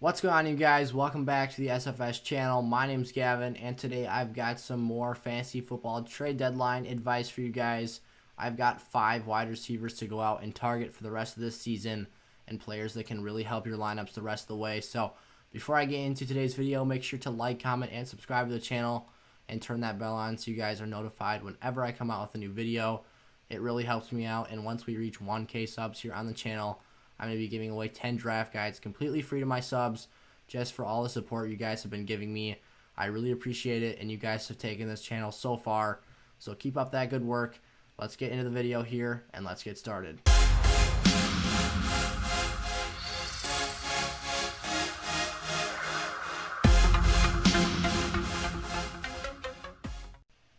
What's going on, you guys? Welcome back to the SFS channel. My name's Gavin, and today I've got some more fantasy football trade deadline advice for you guys. I've got 5 wide receivers to go out and target for the rest of this season and players that can really help your lineups the rest of the way. So before I get into today's video, make sure to like, comment, and subscribe to the channel and turn that bell on so you guys are notified whenever I come out with a new video. It really helps me out, and once we reach 1K subs here on the channel, I'm going to be giving away 10 draft guides completely free to my subs just for all the support you guys have been giving me. I really appreciate it, and you guys have taken this channel so far. So keep up that good work. Let's get into the video here, and let's get started.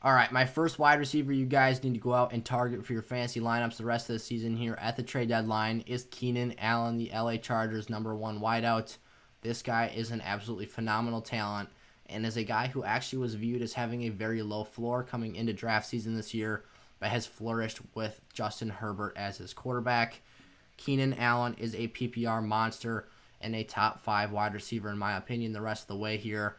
All right, my first wide receiver you guys need to go out and target for your fantasy lineups the rest of the season here at the trade deadline is Keenan Allen, the LA Chargers' #1 wideout. This guy is an absolutely phenomenal talent and is a guy who actually was viewed as having a very low floor coming into draft season this year, but has flourished with Justin Herbert as his quarterback. Keenan Allen is a PPR monster and a top 5 wide receiver in my opinion the rest of the way here.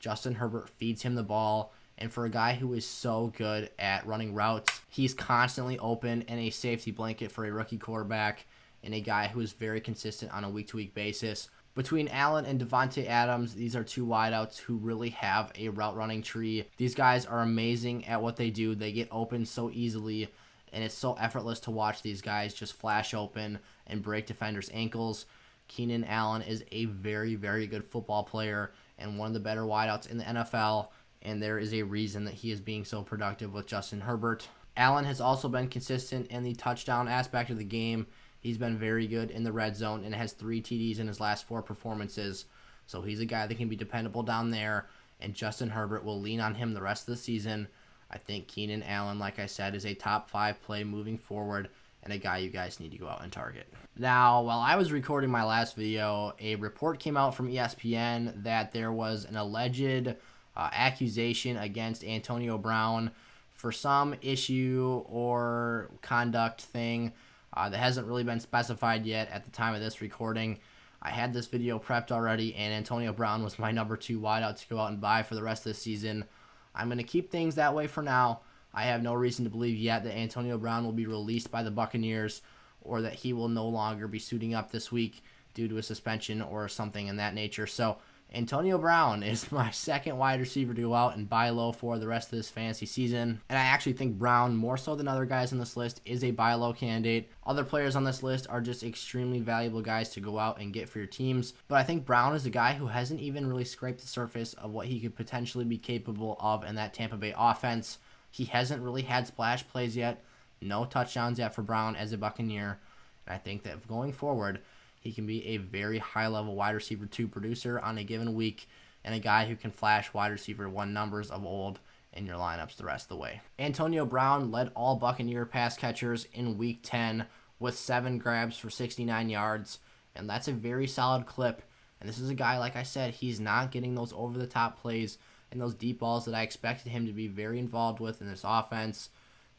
Justin Herbert feeds him the ball. And for a guy who is so good at running routes, he's constantly open and a safety blanket for a rookie quarterback and a guy who is very consistent on a week-to-week basis. Between Allen and Devontae Adams, these are 2 wideouts who really have a route running tree. These guys are amazing at what they do. They get open so easily, and it's so effortless to watch these guys just flash open and break defenders' ankles. Keenan Allen is a very, very good football player and one of the better wideouts in the NFL. And there is a reason that he is being so productive with Justin Herbert. Allen has also been consistent in the touchdown aspect of the game. He's been very good in the red zone and has 3 TDs in his last 4 performances. So he's a guy that can be dependable down there, and Justin Herbert will lean on him the rest of the season. I think Keenan Allen, like I said, is a top 5 play moving forward and a guy you guys need to go out and target. Now, while I was recording my last video, a report came out from ESPN that there was an alleged accusation against Antonio Brown for some issue or conduct thing that hasn't really been specified yet at the time of this recording. I had this video prepped already, and Antonio Brown was my #2 wideout to go out and buy for the rest of the season. I'm going to keep things that way for now. I have no reason to believe yet that Antonio Brown will be released by the Buccaneers or that he will no longer be suiting up this week due to a suspension or something in that nature. So Antonio Brown is my second wide receiver to go out and buy low for the rest of this fantasy season. And I actually think Brown, more so than other guys on this list, is a buy low candidate. Other players on this list are just extremely valuable guys to go out and get for your teams. But I think Brown is a guy who hasn't even really scraped the surface of what he could potentially be capable of in that Tampa Bay offense. He hasn't really had splash plays yet. No touchdowns yet for Brown as a Buccaneer. And I think that going forward, he can be a very high-level wide receiver 2 producer on a given week and a guy who can flash wide receiver 1 numbers of old in your lineups the rest of the way. Antonio Brown led all Buccaneer pass catchers in Week 10 with 7 grabs for 69 yards, and that's a very solid clip. And this is a guy, like I said, he's not getting those over-the-top plays and those deep balls that I expected him to be very involved with in this offense.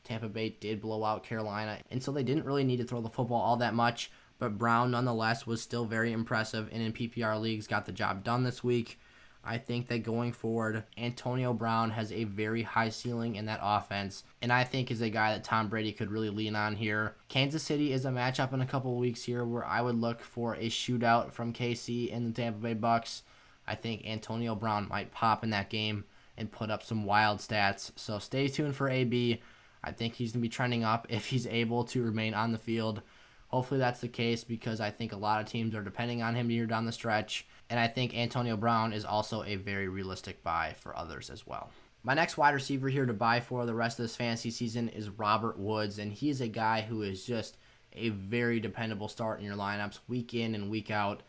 Tampa Bay did blow out Carolina, and so they didn't really need to throw the football all that much. But Brown, nonetheless, was still very impressive and in PPR leagues got the job done this week. I think that going forward, Antonio Brown has a very high ceiling in that offense, and I think is a guy that Tom Brady could really lean on here. Kansas City is a matchup in a couple of weeks here where I would look for a shootout from KC and the Tampa Bay Bucks. I think Antonio Brown might pop in that game and put up some wild stats. So stay tuned for AB. I think he's going to be trending up if he's able to remain on the field. Hopefully that's the case because I think a lot of teams are depending on him here down the stretch. And I think Antonio Brown is also a very realistic buy for others as well. My next wide receiver here to buy for the rest of this fantasy season is Robert Woods. And he's a guy who is just a very dependable start in your lineups week in and week out.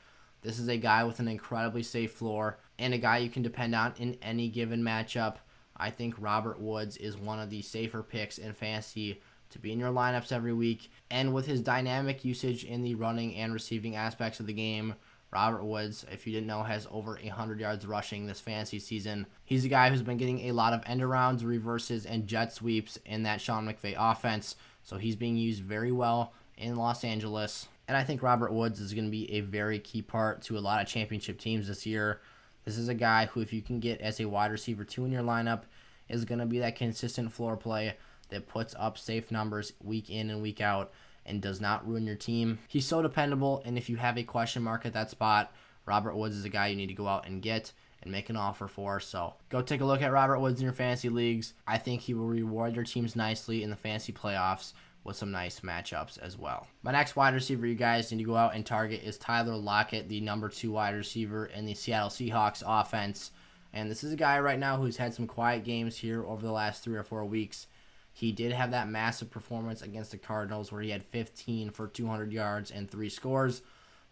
This is a guy with an incredibly safe floor and a guy you can depend on in any given matchup. I think Robert Woods is one of the safer picks in fantasy to be in your lineups every week. And with his dynamic usage in the running and receiving aspects of the game, Robert Woods, if you didn't know, has over 100 yards rushing this fantasy season. He's a guy who's been getting a lot of end arounds, reverses, and jet sweeps in that Sean McVay offense. So he's being used very well in Los Angeles. And I think Robert Woods is going to be a very key part to a lot of championship teams this year. This is a guy who, if you can get as a wide receiver 2 in your lineup, is going to be that consistent floor play that puts up safe numbers week in and week out and does not ruin your team. He's so dependable, and if you have a question mark at that spot, Robert Woods is a guy you need to go out and get and make an offer for. So go take a look at Robert Woods in your fantasy leagues. I think he will reward your teams nicely in the fantasy playoffs with some nice matchups as well. My next wide receiver you guys need to go out and target is Tyler Lockett, the number 2 wide receiver in the Seattle Seahawks offense. And this is a guy right now who's had some quiet games here over the last 3 or 4 weeks. He did have that massive performance against the Cardinals where he had 15 for 200 yards and 3 scores.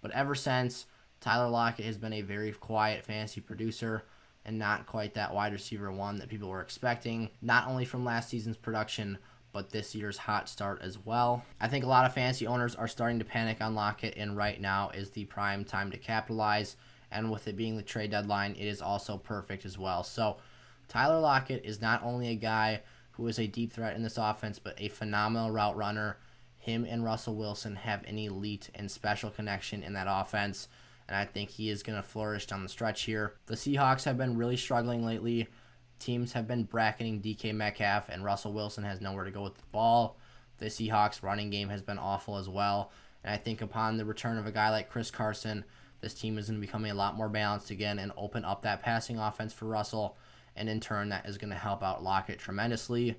But ever since, Tyler Lockett has been a very quiet fantasy producer and not quite that wide receiver 1 that people were expecting, not only from last season's production, but this year's hot start as well. I think a lot of fantasy owners are starting to panic on Lockett, and right now is the prime time to capitalize. And with it being the trade deadline, it is also perfect as well. So Tyler Lockett is not only a guy who is a deep threat in this offense, but a phenomenal route runner. Him and Russell Wilson have an elite and special connection in that offense, and I think he is going to flourish down the stretch here. The Seahawks have been really struggling lately. Teams have been bracketing DK Metcalf, and Russell Wilson has nowhere to go with the ball. The Seahawks running game has been awful as well, and I think upon the return of a guy like Chris Carson, this team is going to become a lot more balanced again and open up that passing offense for Russell, and in turn that is going to help out Lockett tremendously.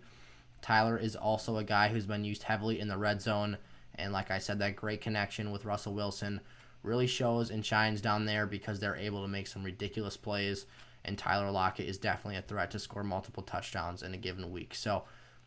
Tyler is also a guy who's been used heavily in the red zone, and like I said, that great connection with Russell Wilson really shows and shines down there because they're able to make some ridiculous plays, and Tyler Lockett is definitely a threat to score multiple touchdowns in a given week. So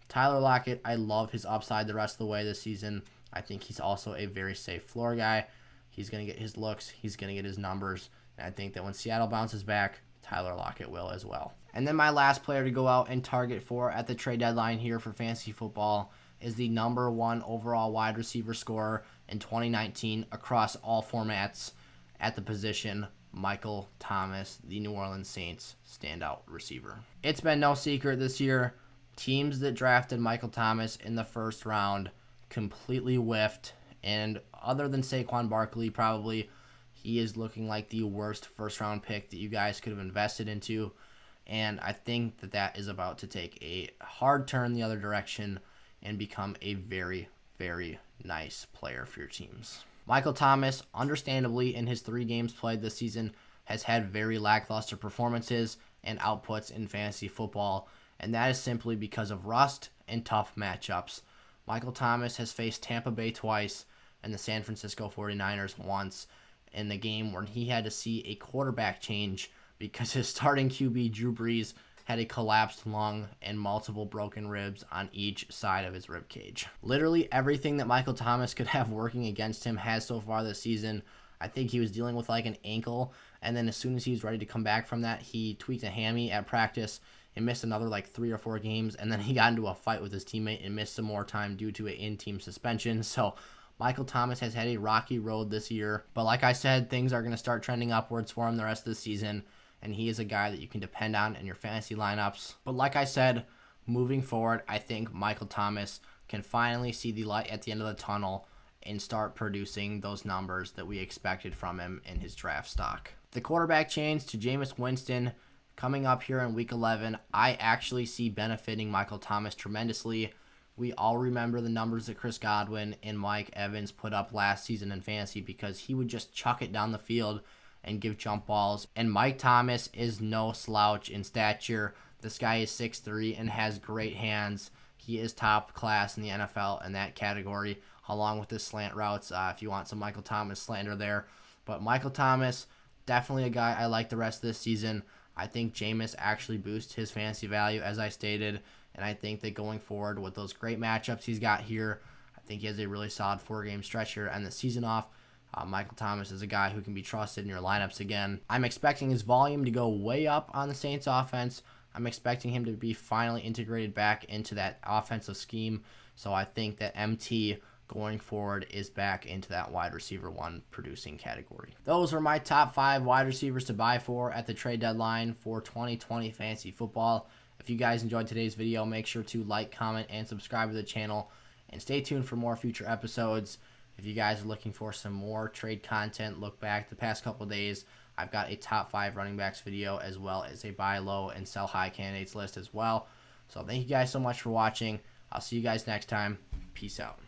Tyler Lockett, I love his upside the rest of the way this season. I think he's also a very safe floor guy. He's going to get his looks. He's going to get his numbers. And I think that when Seattle bounces back, Tyler Lockett will as well. And then my last player to go out and target for at the trade deadline here for fantasy football is the number 1 overall wide receiver scorer in 2019 across all formats at the position, Michael Thomas, the New Orleans Saints standout receiver. It's been no secret this year, teams that drafted Michael Thomas in the first round completely whiffed, and other than Saquon Barkley, probably, he is looking like the worst first-round pick that you guys could have invested into, and I think that that is about to take a hard turn the other direction and become a very, very nice player for your teams. Michael Thomas, understandably, in his 3 games played this season, has had very lackluster performances and outputs in fantasy football, and that is simply because of rust and tough matchups. Michael Thomas has faced Tampa Bay twice and the San Francisco 49ers once in the game where he had to see a quarterback change because his starting QB, Drew Brees, had a collapsed lung and multiple broken ribs on each side of his rib cage. Literally everything that Michael Thomas could have working against him has so far this season. I think he was dealing with like an ankle, and then as soon as he was ready to come back from that, he tweaked a hammy at practice and missed another like 3 or 4 games, and then he got into a fight with his teammate and missed some more time due to an in-team suspension. So Michael Thomas has had a rocky road this year, but like I said, things are going to start trending upwards for him the rest of the season, and he is a guy that you can depend on in your fantasy lineups. But like I said, moving forward, I think Michael Thomas can finally see the light at the end of the tunnel and start producing those numbers that we expected from him in his draft stock. The quarterback change to Jameis Winston coming up here in Week 11, I actually see benefiting Michael Thomas tremendously. We all remember the numbers that Chris Godwin and Mike Evans put up last season in fantasy because he would just chuck it down the field and give jump balls. And Mike Thomas is no slouch in stature. This guy is 6'3" and has great hands. He is top class in the NFL in that category, along with his slant routes, if you want some Michael Thomas slander there. But Michael Thomas, definitely a guy I like the rest of this season. I think Jameis actually boosts his fantasy value, as I stated, and I think that going forward with those great matchups he's got here, I think he has a really solid 4-game stretch here and the season off. Michael Thomas is a guy who can be trusted in your lineups again. I'm expecting his volume to go way up on the Saints offense. I'm expecting him to be finally integrated back into that offensive scheme. So I think that MT going forward is back into that wide receiver 1 producing category. Those were my top 5 wide receivers to buy for at the trade deadline for 2020 fantasy football. If you guys enjoyed today's video, make sure to like, comment, and subscribe to the channel. And stay tuned for more future episodes. If you guys are looking for some more trade content, look back the past couple days. I've got a top 5 running backs video as well as a buy low and sell high candidates list as well. So thank you guys so much for watching. I'll see you guys next time. Peace out.